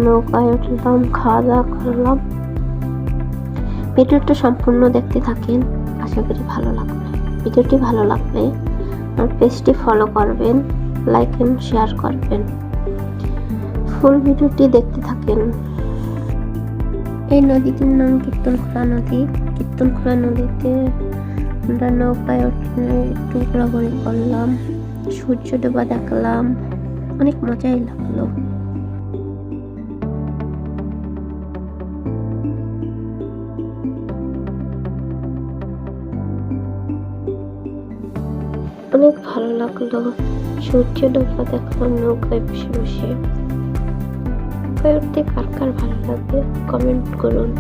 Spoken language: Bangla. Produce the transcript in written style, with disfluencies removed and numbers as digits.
নৌকায় উঠলাম, খাওয়া দাওয়া করলাম। ভিডিওটা সম্পূর্ণ দেখতে থাকেন, আশা করি ভালো লাগবে। ভিডিওটি ভালো লাগলে আমার পেজটি ফলো করবেন, লাইক এন্ড শেয়ার করবেন। ফুল ভিডিওটি দেখতে থাকেন। এই নদীটির নাম কীর্তনখোলা নদী। কীর্তনখোলা নদীতে আমরা নৌকায় উঠে একটু ঘোরাঘুরি করলাম, সূর্য ডোবা দেখলাম, অনেক মজাই লাগলো। অনেক ভালো লাগলো, সূর্য ডোবা দেখলাম নৌকায় বসে বসে। নৌকায় উঠতে কার কার ভালো লাগে কমেন্ট করুন।